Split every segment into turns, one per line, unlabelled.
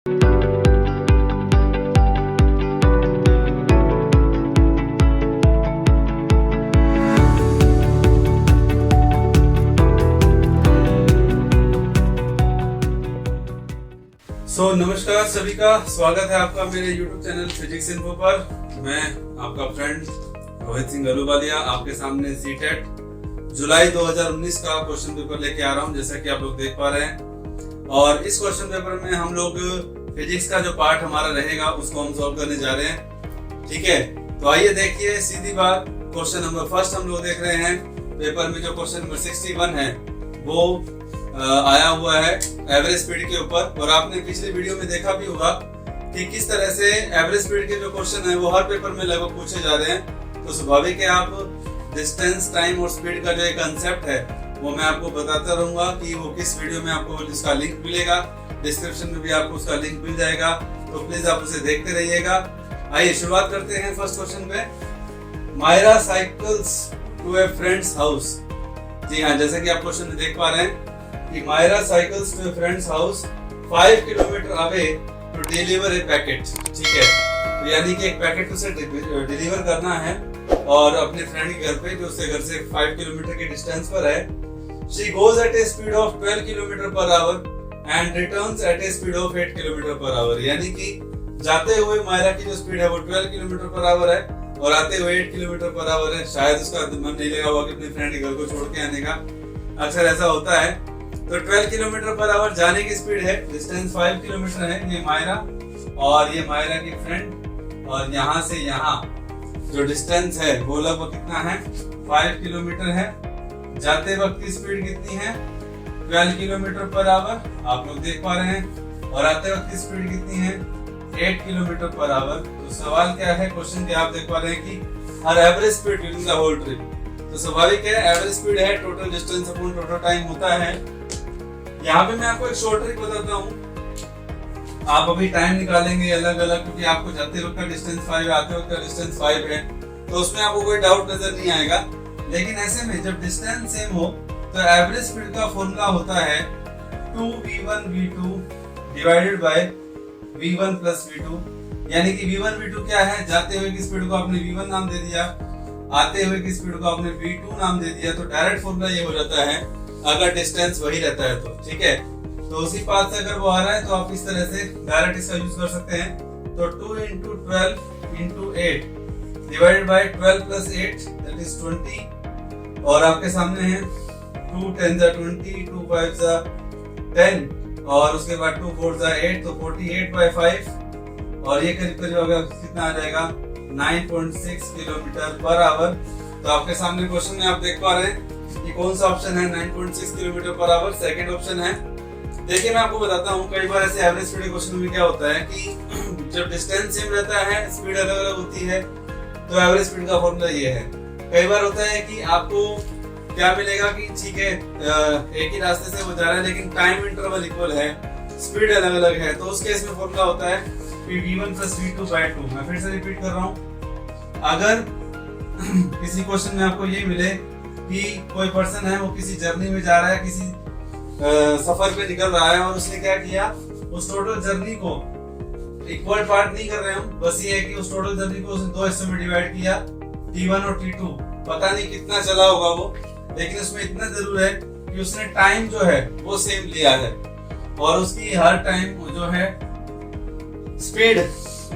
नमस्कार सभी का स्वागत है आपका मेरे YouTube चैनल फिजिक्स इन्फो पर। मैं आपका फ्रेंड रोहित सिंह गलूवालिया आपके सामने सीटेट जुलाई 2019 का क्वेश्चन पेपर लेके आ रहा हूं, जैसा कि आप लोग देख पा रहे हैं। और इस क्वेश्चन पेपर में हम लोग फिजिक्स का जो पार्ट हमारा रहेगा उसको हम सॉल्व करने जा रहे हैं। ठीक है, तो आइए देखिए सीधी बात। क्वेश्चन नंबर फर्स्ट हम लोग देख रहे हैं पेपर में। जो क्वेश्चन नंबर 61 है वो आया हुआ है एवरेज स्पीड के ऊपर। और आपने पिछली वीडियो में देखा भी होगा कि किस तरह से एवरेज स्पीड के जो क्वेश्चन है वो हर पेपर में लगभग पूछे जा रहे हैं। तो स्वाभाविक है आप डिस्टेंस, टाइम और स्पीड का जो एक कंसेप्ट है वो मैं आपको बताता रहूंगा कि वो किस वीडियो में आपको इसका लिंक मिलेगा। डिस्क्रिप्शन में भी आपको उसका लिंक मिल जाएगा, तो प्लीज आप उसे देखते रहिएगा। आइए शुरुआत करते हैं फर्स्ट क्वेश्चन पे। Myra cycles to a friend's house. जी हाँ, जैसे कि आप क्वेश्चन में देख पा रहे हैं कि Myra cycles to a friend's house 5 kilometre away to deliver a packet. ठीक है, तो यानी कि एक पैकेट उसे डिलीवर करना है और अपने फ्रेंड के घर पे, जो उसके घर से 5 किलोमीटर के डिस्टेंस पर है। She goes at a speed of 12 kilometre per hour and returns at a speed of 8 kilometre per hour. यानी कि जाते हुए मायरा की जो स्पीड है वो 12 किलोमीटर पर आवर है और आते हुए 8 किलोमीटर पर आवर है। शायद उसका मन नहीं लगा हुआ कि अपने फ्रेंड के घर को छोड़ के आने का, अक्सर ऐसा होता है। तो 12 किलोमीटर पर आवर जाने की स्पीड है, डिस्टेंस 5 किलोमीटर है। ये मायरा और ये मायरा की फ्रेंड, और यहाँ से यहाँ जो डिस्टेंस है वो लगभग कितना है, 5 किलोमीटर है। जाते वक्त की स्पीड कितनी है, 12 किलोमीटर पर आवर, आप लोग देख पा रहे हैं। और आते वक्त की स्पीड कितनी है, 8 किलोमीटर पर आवर। तो सवाल क्या है, क्वेश्चन क्या आप देख पा रहे हैं कि हर average speed during the whole trip. तो स्वाभाविक है एवरेज स्पीड है total distance upon total time होता है। यहाँ पे मैं आपको एक शॉर्ट ट्रिक बताता हूँ। आप अभी टाइम निकालेंगे अलग अलग, क्योंकि आपको जाते वक्त का डिस्टेंस 5 है, आते वक्त का डिस्टेंस 5 है, तो उसमें आपको कोई डाउट नजर नहीं आएगा। लेकिन ऐसे में जब डिस्टेंस सेम हो तो एवरेज स्पीड का फॉर्मूला होता है 2v1v2 divided by v1 plus v2। यानी कि v1 v2 क्या है, जाते हुए की स्पीड को आपने v1 नाम दे दिया, आते हुए की स्पीड को आपने v2 नाम दे दिया। तो डायरेक्ट फॉर्मूला ये हो जाता है अगर डिस्टेंस वही रहता है तो। ठीक है, तो उसी पाथ से अगर वो आ रहा है तो आप इस तरह से डायरेक्ट इसका यूज कर सकते हैं। तो 2 into 12 into 8 divided by 12 plus 8 that is 20। और आपके सामने है 2 10 20, 2 5 10, और उसके बाद 2 4 8, तो 48/5। और ये करीब करीब अगर कितना आ जाएगा, 9.6 किलोमीटर पर आवर। तो आपके सामने क्वेश्चन में आप देख पा रहे हैं कि कौन सा ऑप्शन है 9.6 kilometre per our, second option है। देखिए मैं आपको बताता हूँ, कई बार ऐसे एवरेज स्पीड क्वेश्चन में क्या होता है कि जब डिस्टेंस सेम रहता है, स्पीड अलग अलग होती है, तो एवरेज स्पीड का फॉर्मूला ये है। कई बार होता है कि आपको क्या मिलेगा कि ठीक है एक ही रास्ते से वो जा रहा है लेकिन टाइम इंटरवल इक्वल है, स्पीड अलग अलग है, तो उस केस में फॉर्मूला होता है v1 plus v2/2। मैं फिर से रिपीट कर रहा हूँ। अगर किसी क्वेश्चन में आपको ये मिले कि कोई पर्सन है वो किसी जर्नी में जा रहा है, किसी सफर पे निकल रहा है, और उसने क्या किया, उस टोटल जर्नी को इक्वल पार्ट नहीं कर रहे हम, बस ये है कि उस टोटल जर्नी को उसने 2 हिस्सों में डिवाइड किया, T1 और T2। पता नहीं कितना चला होगा वो, लेकिन उसमें इतना जरूर है कि उसने टाइम जो है वो सेम लिया है और उसकी हर टाइम जो है स्पीड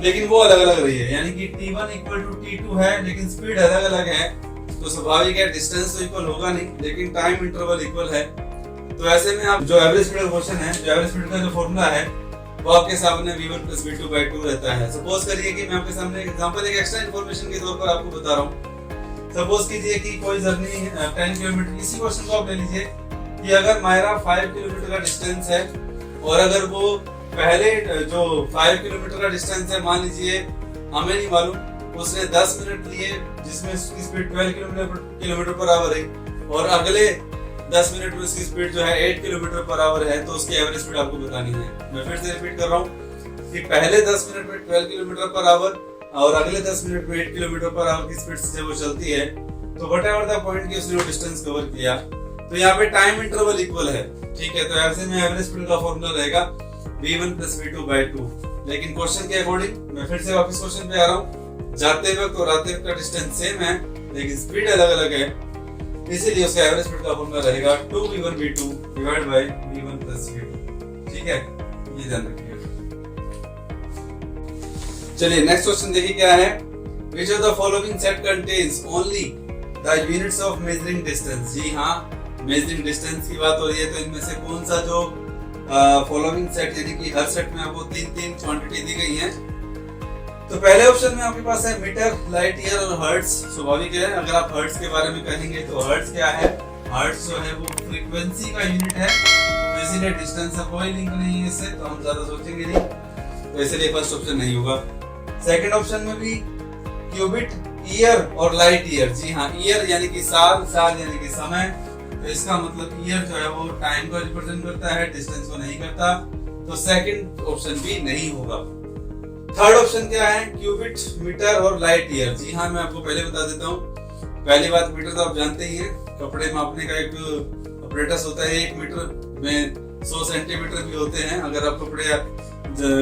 लेकिन वो अलग अलग रही है। यानी कि T1 इक्वल टू T2 है लेकिन स्पीड अलग अलग है। तो स्वाभाविक है डिस्टेंस तो इक्वल होगा नहीं, लेकिन टाइम इंटरवल इक्वल है। तो ऐसे में आप जो एवरेज स्पीड क्वेश्चन है, जो एवरेज स्पीड का जो फॉर्मूला है वो आपके सामने v1 plus v2/2 रहता है। सपोज करिए कि मैं आपके सामने एक एग्जांपल, एक एक्स्ट्रा इंफॉर्मेशन के तौर पर आपको बता रहा हूँ। सपोज कीजिए कि कोई जर्नी 10 किलोमीटर, इसी क्वेश्चन को आप ले लीजिए कि अगर मायरा 5 किलोमीटर का डिस्टेंस है और अगर वो पहले जो 5 किलोमीटर का डिस्टेंस है, मान लीजिए हमें नहीं मालूम, उसने 10 मिनट लिए जिसमें उसकी स्पीड 12 किलोमीटर पर आवर है, और अगले 10 मिनट में उसकी स्पीड जो है 8 किलोमीटर पर आवर है, तो उसकी एवरेज स्पीड आपको बतानी है। मैं फिर से रिपीट कर रहा हूँ कि पहले 10 मिनट में 12 किलोमीटर पर आवर और अगले 10 मिनट में 8 किलोमीटर पर आवर की स्पीड से वो चलती है, तो वट एवर द पॉइंट की उसने वो डिस्टेंस कवर किया, तो यहाँ पे टाइम इंटरवल इक्वल है। ठीक है, तो ऐसे में एवरेज स्पीड का फॉर्मूला रहेगा v1 plus v2 by 2। लेकिन क्वेश्चन के अकॉर्डिंग मैं फिर से वापस क्वेश्चन पे आ रहा हूँ। जाते वक्त और आते वक्त का डिस्टेंस सेम है लेकिन स्पीड अलग अलग है, इसीलिए उसका एवरेज स्पीड का फॉर्मूला रहेगा 2v1 v2 divide by v1 plus v2। ठीक है, ये ध्यान रखिएगा। चलिए नेक्स्ट क्वेश्चन देखिए क्या है। Which of the following set contains only the units of measuring distance? जी हाँ, measuring distance की बात हो रही है, तो इनमें से कौन सा जो फॉलोइंग सेट, यानी कि हर सेट में आपको तीन क्वांटिटी दी गई है। तो पहले ऑप्शन में आपके पास है मीटर, लाइट ईयर और हर्ट्ज। स्वाभाविक है, अगर आप हर्ट्ज के बारे में कहेंगे तो हर्ट्ज क्या है, हर्ट्ज जो है वो फ्रीक्वेंसी का यूनिट है, तो इसीलिए डिस्टेंस का कोई लिंक नहीं है इससे, तो हम ज्यादा सोचेंगे नहीं, तो इसलिए फर्स्ट ऑप्शन नहीं होगा। सेकंड ऑप्शन में भी क्यूबिट, ईयर और लाइट ईयर। जी हाँ, ईयर यानी कि साल, साल यानी कि समय, तो इसका मतलब ईयर जो है वो टाइम को रिप्रेजेंट करता है, डिस्टेंस को नहीं करता, तो सेकंड ऑप्शन भी नहीं होगा। थर्ड ऑप्शन क्या है, क्यूबिट, मीटर और लाइट ईयर। जी हाँ, मैं आपको पहले बता देता हूँ। पहली बात, मीटर तो आप जानते ही हैं, कपड़े मापने का एक अपरेटस होता है। 1 मीटर में 100 सेंटीमीटर भी होते हैं। अगर आप कपड़े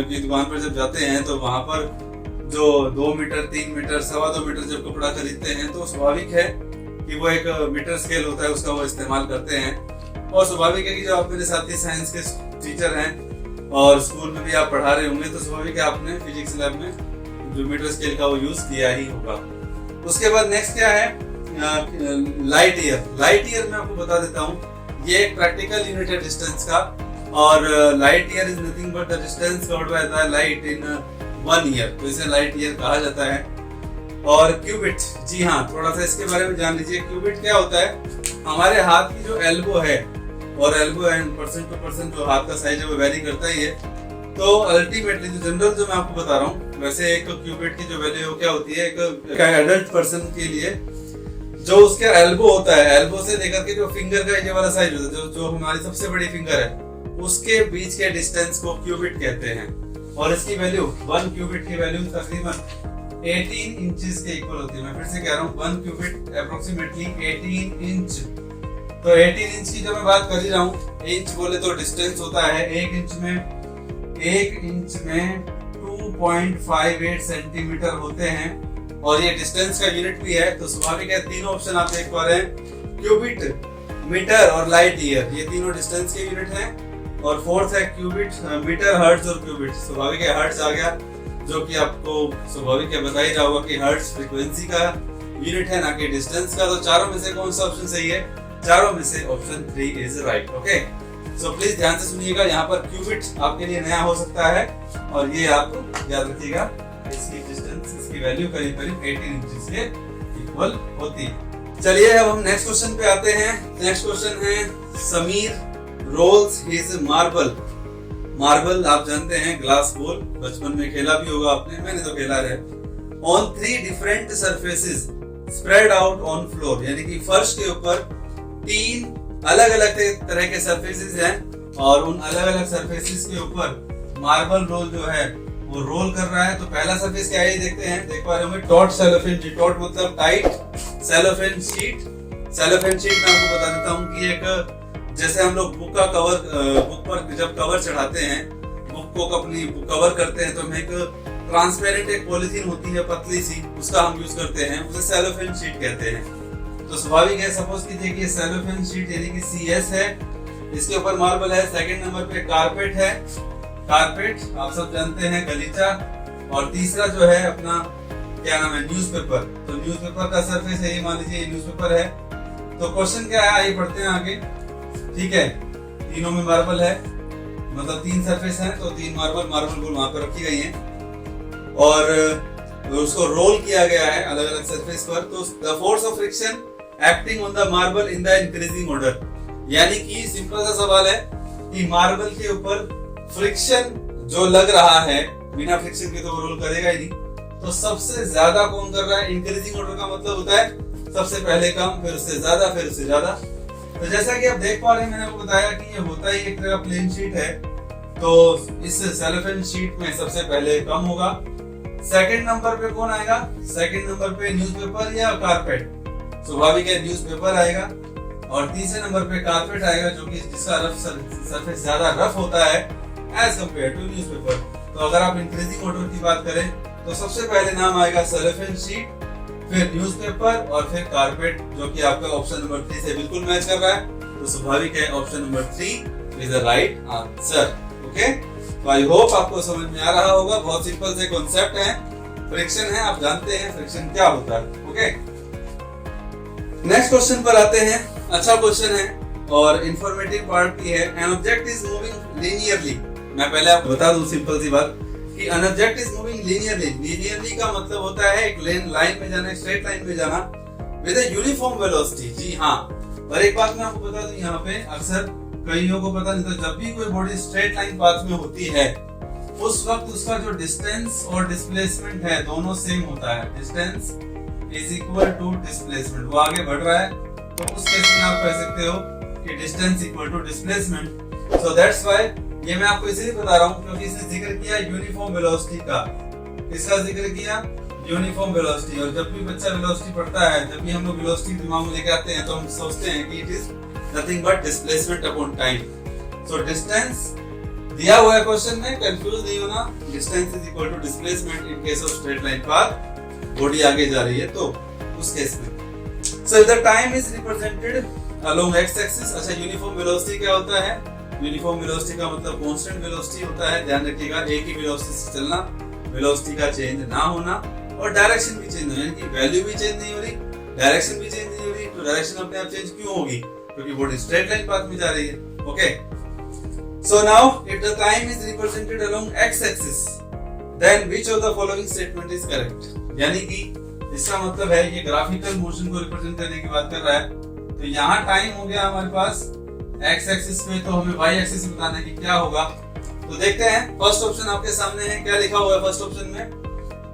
की दुकान पर जब जाते हैं तो वहां पर जो 2 मीटर, 3 मीटर, 2.25 मीटर जब कपड़ा खरीदते हैं तो स्वाभाविक है कि वो एक मीटर स्केल होता है, उसका वो इस्तेमाल करते हैं। और स्वाभाविक है कि जो आप मेरे साथी साइंस के टीचर हैं और स्कूल में भी आप पढ़ा रहे होंगे, तो स्वाभाविक है आपने फिजिक्स लैब में जो मीटर स्केल का वो यूज किया ही होगा। उसके बाद नेक्स्ट क्या है, लाइट ईयर। लाइट ईयर मैं आपको बता देता हूँ, ये एक प्रैक्टिकल यूनिट है डिस्टेंस का, और light year is nothing but the distance covered by the light in 1 year, तो इसे लाइट ईयर कहा जाता है। और क्यूबिट, जी हाँ, थोड़ा सा इसके बारे में जान लीजिए। क्यूबिट क्या होता है, हमारे हाथ की जो एल्बो है, और elbow and person to person जो हाथ का साइज है वो वेरी करता ही है, तो अल्टीमेटली जो जनरल जो मैं आपको बता रहा हूँ, वैसे एक क्यूबिट की जो वैल्यू क्या होती है, एक एडल्ट पर्सन के लिए जो उसके एल्बो होता है, एल्बो से लेकर के जो फिंगर का ये वाला साइज होता है, जो हमारी सबसे बड़ी फिंगर है, उसके बीच के डिस्टेंस को क्यूबिट कहते हैं। और इसकी वैल्यू 1 क्यूबिट की वैल्यू तकरीबन 18 इंचेस के इक्वल होती है। मैं फिर से कह रहा हूँ, 1 क्यूबिट अप्रोक्सीमेटली 18 इंच। तो 18 इंच की जब मैं बात कर ही रहा हूँ, इंच बोले तो डिस्टेंस होता है 1 इंच में 2.58 सेंटीमीटर होते हैं, और ये डिस्टेंस का यूनिट भी है। तो स्वाभाविक है तीनों ऑप्शन आप देख पा रहे हैं, क्यूबिट, मीटर और लाइट ईयर, ये तीनों डिस्टेंस के यूनिट हैं। और फोर्थ है क्यूबिट, मीटर, हर्ट्ज और क्यूबिट। स्वाभाविक है हर्ट्ज आ गया, जो कि आपको स्वाभाविक है बता ही रहा होगा कि हर्ट्ज फ्रीक्वेंसी का यूनिट है, ना कि डिस्टेंस का। तो चारों में से कौन सा ऑप्शन सही है, चारों में से option 3 is right. Okay, so please ध्यान से सुनिएगा, यहाँ पर क्यूबिट आपके लिए नया हो सकता है, और ये आप याद रखिएगा, इसकी डिस्टेंस, इसकी वैल्यू करीब करीब 18 इंच के इक्वल होती है। चलिए अब हम नेक्स्ट क्वेश्चन पे आते हैं। नेक्स्ट क्वेश्चन है, Sameer rolls his marble. Marble आप जानते हैं, ग्लास बॉल, बचपन में खेला भी होगा आपने, मैंने तो खेला है। On 3 different surfaces spread out on floor, यानी कि फर्श के ऊपर 3 अलग अलग तरह के सरफेसेस हैं, और उन अलग अलग सरफेसेस के ऊपर मार्बल रोल जो है वो रोल कर रहा है। तो पहला सरफेस क्या है, देखते हैं, देख पा रहे होंगे, टॉट सेलोफेन शीट। टॉट मतलब tight, cellophane sheet. Cellophane sheet मैं आपको बता देता हूँ कि एक, जैसे हम लोग बुक का कवर, बुक पर जब कवर चढ़ाते हैं, बुक को अपनी कवर करते हैं, तो हम एक ट्रांसपेरेंट एक पॉलिथीन होती है पतली सी, उसका हम यूज करते हैं, उसे सेलोफेन शीट कहते हैं। तो स्वाभाविक है, सपोज कीजिए कि सेलोफेन शीट यानी कि CS है, इसके ऊपर मार्बल है। सेकंड नंबर पे कारपेट है, कारपेट आप सब जानते हैं, गलीचा। और तीसरा जो है अपना क्या नाम है, न्यूज़पेपर। तो न्यूज़पेपर का सरफेस है, ये मान लीजिए न्यूज़पेपर है। तो क्वेश्चन क्या है, आइए पढ़ते हैं आगे। ठीक है, तीनों में मार्बल है, मतलब 3 सरफेस हैं, तो 3 मार्बल गोल वहां पर रखी गई हैं, और उसको रोल किया गया है अलग अलग सरफेस पर। तो the force of friction acting on the marble in the increasing order, यानी कि सिंपल सा सवाल है कि मार्बल के ऊपर फ्रिक्शन जो लग रहा है, बिना फ्रिक्शन के तो वो रोल करेगा ही नहीं, तो सबसे ज्यादा कौन कर रहा है। इंक्रीजिंग ऑर्डर का मतलब होता है सबसे पहले कम, फिर उससे ज्यादा, फिर उससे ज्यादा। तो जैसा कि आप देख पा रहे हैं, मैंने आपको बताया कि ये होता ही एक तरह प्लेन शीट है, तो इस सेलोफेन शीट में सबसे पहले कम होगा। सेकंड नंबर पे कौन आएगा, सेकंड नंबर पे न्यूज़पेपर या कारपेट, स्वाभाविक है न्यूज़पेपर आएगा। और तीसरे नंबर पे कारपेट आएगा, जो कि जिसका रफ सरफेस ज्यादा रफ होता है, एज कम्पेयर टू न्यूज़पेपर। तो अगर आप इंक्रीजिंग ऑर्डर की बात करें तो सबसे पहले नाम आएगा सेलोफेन शीट, फिर न्यूज़पेपर और फिर कारपेट, जो कि आपका ऑप्शन नंबर 3 से बिल्कुल मैच कर रहा है। तो स्वाभाविक है option number 3 is the right answer. Okay, तो आई होप आपको समझ में आ रहा होगा। बहुत सिंपल से कॉन्सेप्ट है, फ्रिक्शन है, आप जानते हैं फ्रिक्शन क्या होता है। ओके, नेक्स्ट क्वेश्चन पर आते हैं। अच्छा क्वेश्चन है और इंफॉर्मेटिव पार्ट भी है। An object is moving linearly. मैं पहले आपको बता दूं सिंपल सी बात कि an object is moving linearly. Linearly का मतलब होता है एक लाइन में जाना, एक स्ट्रेट लाइन में जाना विद अ यूनिफॉर्म वेलोसिटी। जी हाँ, और एक बात मैं आपको बता दूं, यहाँ पे अक्सर कईयों को पता नहीं था, जब भी कोई बॉडी स्ट्रेट लाइन पाथ में होती है उस वक्त उसका जो डिस्टेंस और डिस्प्लेसमेंट है दोनों सेम होता है। Distance is equal to displacement. वो आगे बढ़ रहा है तो उस केस में आप कह सकते हो कि distance equal to displacement. So that's why ये मैं आपको इसलिए बता रहा हूँ क्योंकि इसने जिक्र किया यूनिफॉर्म वेलोसिटी का। किसका जिक्र किया? Uniform velocity. और जब भी बच्चा वेलोसिटी पढ़ता है, जब भी हम लोग वेलोसिटी दिमाग में लेके आते हैं तो हम सोचते हैं कि it is nothing but displacement upon time. So distance दिया हुआ है क्वेश्चन में, कंफ्यूज नहीं होना। Distance is equal to displacement in case of straight line path. Body आगे जा रही है तो उस केस में। So if the time is represented along X axis. अच्छा, यूनिफॉर्म वेलोसिटी क्या होता है? यूनिफॉर्म वेलोसिटी का मतलब कांस्टेंट वेलोसिटी होता है। ध्यान रखिएगा, एक ही वेलोसिटी से चलना, वेलोसिटी का चेंज ना होना और डायरेक्शन भी चेंज होना, यानी कि वैल्यू भी चेंज नहीं हो रही, डायरेक्शन भी चेंज नहीं हो रही। तो डायरेक्शन अपने आप चेंज क्यों होगी? क्योंकि बॉडी स्ट्रेट लाइन पाथ में जा रही है। Okay, so now if the time is represented along X axis then which of the following statement is correct. यानी कि इसका मतलब है ये ग्राफिकल मोशन को रिप्रेजेंट करने की बात कर रहा है। तो यहाँ टाइम हो गया हमारे पास एक्स एक्सिस पे, तो हमें वाई एक्सिस में बताना है कि क्या होगा। तो देखते हैं, फर्स्ट ऑप्शन आपके सामने है। क्या लिखा हुआ है फर्स्ट ऑप्शन में?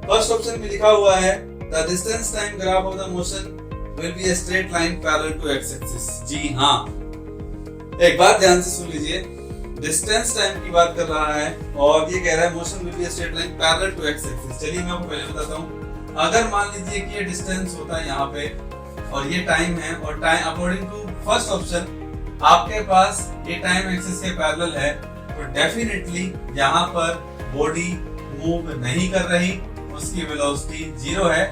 फर्स्ट ऑप्शन में लिखा हुआ है the distance time graph of the motion will be a straight line parallel to x axis. जी हाँ, एक बात ध्यान से सुन लीजिए, डिस्टेंस टाइम की बात कर रहा है और ये कह रहा है motion will be a straight line parallel to x axis. चलिए मैं आपको पहले बताता हूँ। अगर मान लीजिए कि ये डिस्टेंस होता है यहाँ पे और ये टाइम है, और time according to first option आपके पास ये टाइम एक्सिस के पैरेलल है, तो डेफिनेटली यहाँ पर बॉडी मूव नहीं कर रही, उसकी वेलोसिटी 0 है।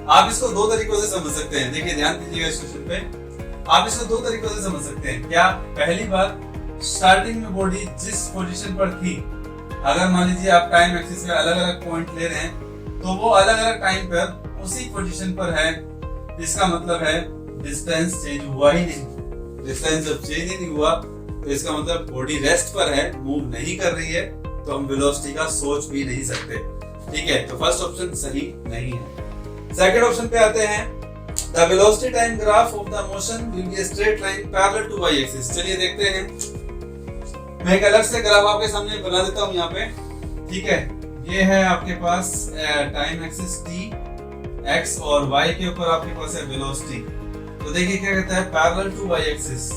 आप इसको दो तरीकों से समझ सकते हैं। देखिए ध्यान दीजिएगा इस क्वेश्चन पे। आप इसको दो तरीकों से समझ सकते हैं। क्या? पहली बात, स्टार्टिंग में बॉडी जिस पोजीशन पर थी, अगर मान लीजिए आप टाइम एक्सिस के अलग अलग पॉइंट ले रहे हैं तो वो अलग अलग टाइम पर उसी पोजीशन पर है। इसका मतलब है डिस्टेंस चेंज हुआ ही नहीं। डिस्टेंस जब चेंज ही नहीं हुआ तो इसका मतलब बॉडी रेस्ट पर है, मूव नहीं कर रही है, तो हम वेलोसिटी का सोच भी नहीं सकते। ठीक है, तो फर्स्ट ऑप्शन सही नहीं है। सेकंड ऑप्शन पे आते हैं, the velocity time graph of the motion will be a straight line parallel to Y axis. चलिए देखते हैं, मैं एक अलग से ग्राफ आपके सामने बना देता हूं यहाँ पे। ठीक है, ये है आपके पास टाइम एक्सिस t, x और y के ऊपर आपके पास है वेलोसिटी। तो देखिए क्या कहता है, पैरेलल टू y एक्सिस।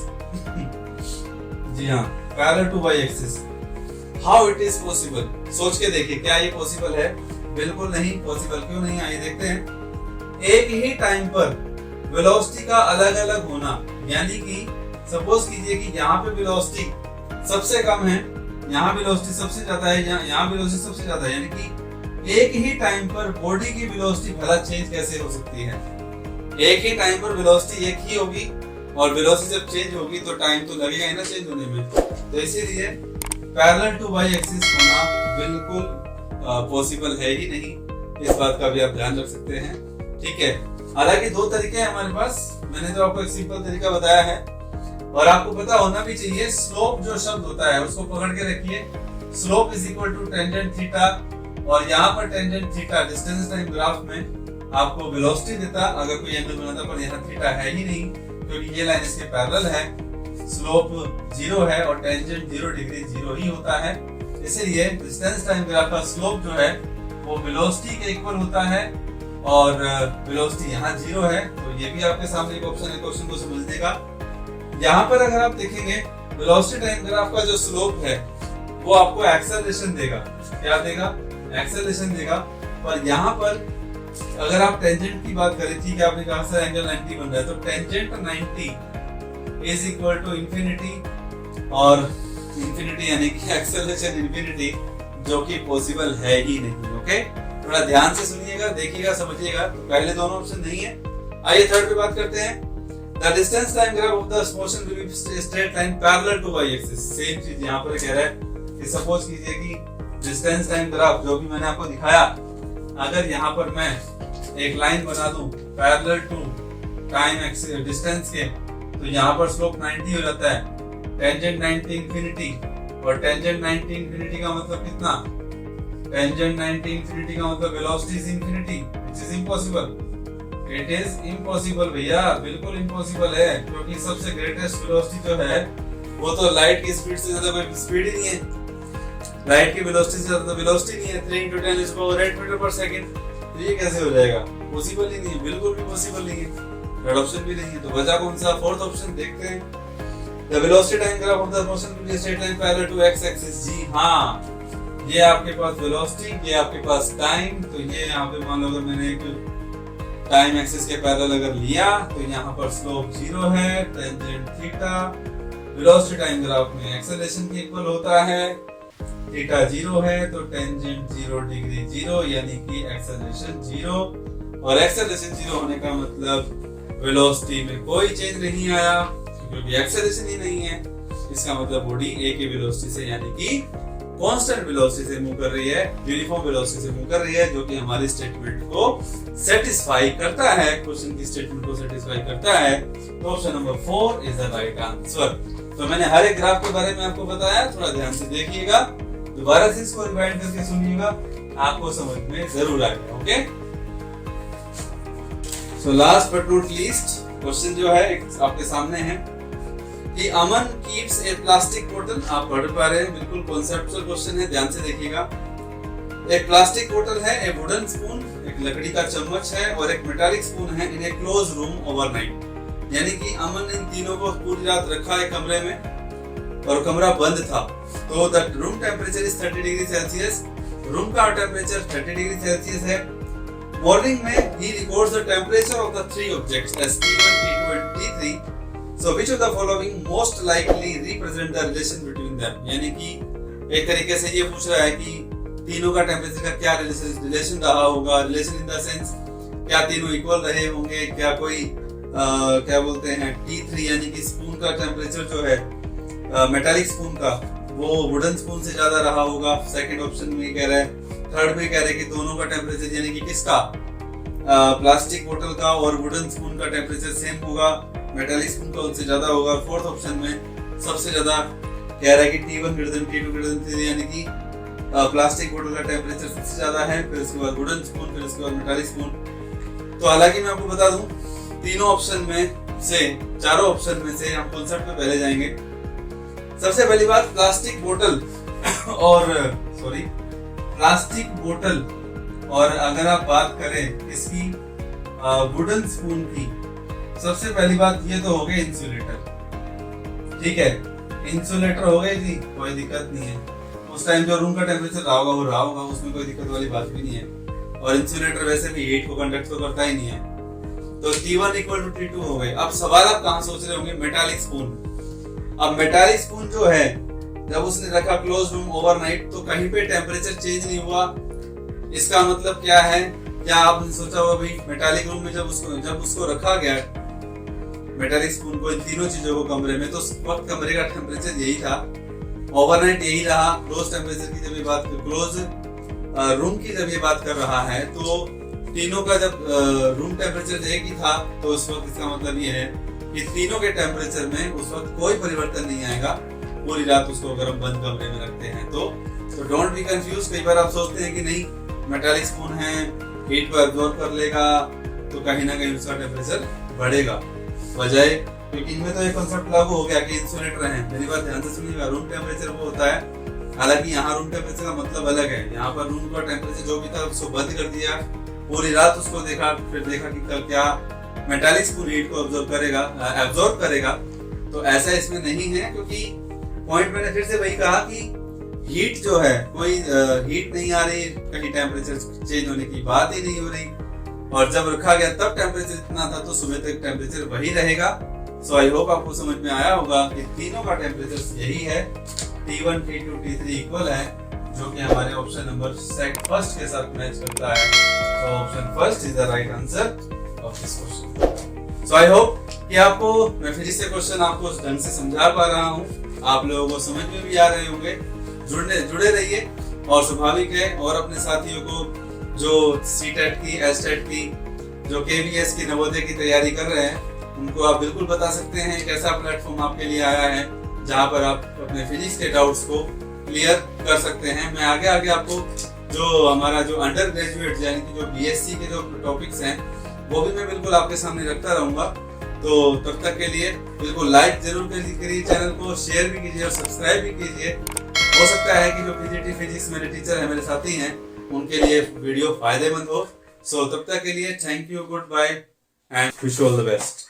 जी हाँ, parallel to y axis. How it is possible? सोच के देखिए, क्या ये पॉसिबल है? बिल्कुल नहीं पॉसिबल। क्यों नहीं? आइए देखते हैं। एक ही टाइम पर वेलोसिटी का अलग अलग होना, यानी कि सपोज कीजिए कि यहाँ पे वेलोसिटी सबसे कम है, यहाँ वेलोसिटी सबसे ज्यादा है, यहाँ वेलोसिटी सबसे ज्यादा है, यानी कि एक ही टाइम पर बॉडी की वेलोसिटी भला चेंज कैसे हो सकती है? एक ही टाइम पर वेलोसिटी एक ही होगी और वेलोसिटी जब चेंज होगी तो टाइम तो लगेगा ही ना चेंज होने में। तो इसीलिए पैरेलल टू वाई एक्सिस होना बिल्कुल पॉसिबल है ही नहीं। इस बात का भी आप ध्यान रख सकते हैं। ठीक है, हालांकि दो तरीके हैं हमारे पास। मैंने तो आपको एक सिंपल तरीका बताया है और आपको पता होना भी चाहिए। स्लोप जो शब्द होता है उसको पकड़ के रखिए। Slope is equal to tangent theta, और यहाँ पर tangent theta distance time graph में आपको वेलोसिटी देता अगर कोई एंगल बनाता, पर यहाँ थीटा है ही नहीं क्योंकि ये लाइन इसके पैरेलल है। स्लोप 0 है और टेंजेंट 0 डिग्री 0 ही होता है। इसीलिए डिस्टेंस टाइम ग्राफ का स्लोप जो है वो वेलोसिटी के इक्वल होता है और वेलोसिटी यहाँ 0 है। तो ये भी आपके सामने एक ऑप्शन है क्वेश्चन को समझने का। यहाँ पर अगर आप देखेंगे वेलोसिटी टाइम ग्राफ का जो स्लोप है वो आपको एक्सेलरेशन देगा। क्या देगा? एक्सेलरेशन देगा। पर यहाँ पर अगर आप टेंजेंट की बात करें, ठीक है, आपने कहा सर एंगल 90 बन रहा है, तो tangent 90 is equal to infinity और इंफिनिटी यानी कि एक्सेलरेशन इंफिनिटी, जो कि पॉसिबल है ही नहीं। ओके, थोड़ा ध्यान से सुनिएगा, देखिएगा, समझिएगा। तो पहले दोनों ऑप्शन नहीं है। आइए थर्ड पे बात करते हैं। The distance time graph of the motion will be straight line parallel to y axis. Same चीज यहाँ पर कह रहा है कि सपोज कीजिए कि डिस्टेंस टाइम ग्राफ जो भी मैंने आपको दिखाया, अगर यहाँ पर मैं एक लाइन बना दूं parallel to time axis distance के, तो यहाँ पर स्लोप 90 हो जाता है, टेंजेंट 90 इंफिनिटी, और टेंजेंट 90 इंफिनिटी का मतलब कितना? टेंजेंट 90 इंफिनिटी का मतलब velocity is infinity, which is impossible. It is impossible भैया, बिल्कुल इम्पॉसिबल है, क्योंकि सबसे ग्रेटेस्ट वेलोसिटी जो है वो तो लाइट की स्पीड से ज्यादा कोई स्पीड ही नहीं है। लाइट की वेलोसिटी से ज्यादा वेलोसिटी नहीं है, 3 × 10⁻8 मीटर पर सेकंड। तो ये कैसे हो जाएगा? पॉसिबल ही नहीं है, बिल्कुल भी पॉसिबल नहीं है, थर्ड ऑप्शन भी नहीं है। तो बचा कौन सा? Fourth option. देखते हैं। The velocity time graph of the motion will be straight line parallel to x axis. जी हाँ, ये आपके पास वेलोसिटी, ये आपके पास टाइम। तो ये यहाँ पे मान लो अगर मैंने एक टाइम एक्सिस के पैरेलल अगर लिया, तो यहाँ पर स्लोप 0 है, tangent theta, velocity time graph में एक्सेलरेशन के इक्वल होता है, थीटा 0 है, तो टेंजेंट 0 डिग्री 0, यानी कि एक्सेलरेशन 0। और एक्सेलरेशन 0 होने का मतलब वेलोसिटी में कोई चेंज नहीं आया, क्योंकि एक्सेलरेशन ही नहीं है। इसका मतलब बॉडी ए की वेलोसिटी से यानी कि कांस्टेंट वेलोसिटी से मूव कर रही है, यूनिफॉर्म वेलोसिटी से मूव कर रही है, जो कि हमारी स्टेटमेंट को सेटिस्फाई करता है, क्वेश्चन की स्टेटमेंट को सेटिस्फाई करता है। तो option number 4 is the right answer. तो मैंने हर एक ग्राफ के बारे में आपको बताया, थोड़ा ध्यान से देखिएगा, दोबारा से इसको रिवाइंड करके सुनिएगा, आपको समझ में जरूर आएगा। Okay, so last but not least question जो है आपके सामने है कि अमन कीप्स ए प्लास्टिक बोतल। आप पढ़ पा रहे हैं, बिल्कुल कॉन्सेप्चुअल क्वेश्चन है, ध्यान से देखिएगा। एक प्लास्टिक बोतल है, एक वुडन स्पून, एक लकड़ी का चम्मच है और एक मेटालिक स्पून है इन ए क्लोज रूम ओवरनाइट। यानी कि अमन ने इन तीनों को पूरी रात रखा एक कमरे में और कमरा बंद था। तो the room temperature is 30 degree Celsius. Room का टेम्परेचर 30 डिग्री सेल्सियस है। मॉर्निंग में ही records the temperature of the three objects as T1, T2 and T3. So which of the following most likely represent the relation between them? यानी कि एक तरीके से ये पूछ रहा है कि तीनों का टेम्परेचर का क्या रिलेशन रहा होगा। रिलेशन इन द सेंस क्या तीनों इक्वल रहे होंगे, क्या कोई क्या बोलते हैं T3 यानी कि स्पून का टेम्परेचर जो है मेटालिक स्पून का वो वुडन स्पून से ज्यादा रहा होगा। सेकंड ऑप्शन में कह रहा है। थर्ड में कह रहे हैं कि दोनों का टेम्परेचर यानी कि किसका, प्लास्टिक बोतल का और वुडन स्पून का टेम्परेचर सेम होगा, मेटालिक स्पून का उनसे ज्यादा होगा। फोर्थ ऑप्शन में सबसे ज्यादा कह रहा है कि T1 > T2 > T3 यानी कि प्लास्टिक बोतल का टेम्परेचर सबसे ज्यादा है, फिर उसके बाद वुडन स्पून, फिर उसके बाद मेटालिक स्पून। तो हालांकि मैं आपको बता दूं, तीनों ऑप्शन में से, चारों ऑप्शन में से हम कॉन्सेप्ट पे पहले जाएंगे। सबसे पहली बात, प्लास्टिक बोतल और अगर आप बात करें इसकी वुडन स्पून की, सबसे पहली बात ये तो हो गई इंसुलेटर। ठीक है, इंसुलेटर हो गई थी, कोई दिक्कत नहीं है। उस टाइम जो रूम का टेम्परेचर रहा होगा वो रहा होगा, उसमें कोई दिक्कत वाली बात भी नहीं है। और इंसुलेटर वैसे भी हीट को कंडक्ट तो करता ही नहीं है। तो T1 = T2 हो गए। अब सवाल आप कहाँ सोच रहे होंगे, मेटालिक स्पून। अब मेटालिक स्पून जो है, जब उसने रखा क्लोज रूम ओवरनाइट, तो कहीं पे टेम्परेचर चेंज नहीं हुआ। इसका मतलब क्या है? क्या आपने सोचा होगा भाई मेटालिक रूम में जब उसको रखा गया मेटालिक स्पून को, इन तीनों चीजों को कमरे में, तो उस वक्त कमरे का टेम्परेचर यही था, ओवरनाइट यही रहा। क्लोज टेम्परेचर की जब ये बात, क्लोज रूम की जब ये बात कर रहा है, तो तीनों का जब रूम टेम्परेचर एक ही था, तो उस वक्त इसका मतलब ये है कि तीनों के टेम्परेचर में उस वक्त कोई परिवर्तन नहीं आएगा। पूरी रात उसको अगर हम बंद कमरे में रखते हैं तो डोंट बी कंफ्यूज। कई बार आप सोचते हैं कि नहीं मेटालिक स्पून है, हीट को एब्जॉर्ब कर लेगा, तो कहीं ना कहीं उसका टेम्परेचर बढ़ेगा, बजाय, क्योंकि इनमें तो एक कांसेप्ट लागू हो गया कि इंसुलेटर है। मेरी बात ध्यान से सुनिएगा, रूम टेम्परेचर वो होता है, हालांकि यहाँ रूम टेम्परेचर का मतलब अलग है। यहाँ पर रूम का टेम्परेचर जो भी था उसको बंद कर दिया, पूरी रात उसको देखा, फिर देखा कि कल क्या मेटालिक स्पून हीट को एब्जॉर्ब करेगा। तो ऐसा इसमें नहीं है, क्योंकि पॉइंट मैंने फिर से वही कहा कि हीट जो है, कोई हीट नहीं आ रही, कहीं टेम्परेचर चेंज होने की बात ही नहीं हो रही। और जब रखा गया तब टेम्परेचर इतना था, तो सुबह तक टेम्परेचर वही रहेगा। सो आई होप आपको समझ में आया होगा कि तीनों का टेम्परेचर यही है। T1, T2, T3 इक्वल है, जो कि हमारे ऑप्शन नंबर फर्स्ट के साथ मैच करता है। तो option first is the right answer of this question. So I hope कि आपको मैं फिजिक्स के क्वेश्चन आपको उस ढंग से समझा पा रहा हूँ, आप लोगों को समझ में भी आ रहे होंगे। जुड़े रहिए और स्वाभाविक है, और अपने साथियों को जो सीटेट की, एसटेट की, जो केवीएस की, नवोदय की तैयारी कर रहे हैं, उनको आप बिल्कुल बता सकते हैं एक ऐसा प्लेटफॉर्म आपके लिए आया है जहां पर आप अपने फिजिक्स के डाउट्स को क्लियर कर सकते हैं। मैं आगे आपको जो हमारा जो अंडर ग्रेजुएट यानी कि जो बीएससी के जो टॉपिक्स हैं वो भी मैं बिल्कुल आपके सामने रखता रहूंगा। तो तब तक के लिए बिल्कुल लाइक जरूर करिए चैनल को, शेयर भी कीजिए और सब्सक्राइब भी कीजिए। हो सकता है कि जो पीजीटी फिजिक्स मेरे टीचर हैं, मेरे साथी हैं, उनके लिए वीडियो फायदेमंद हो। सो तब तक के लिए thank you, goodbye and wish you all the best.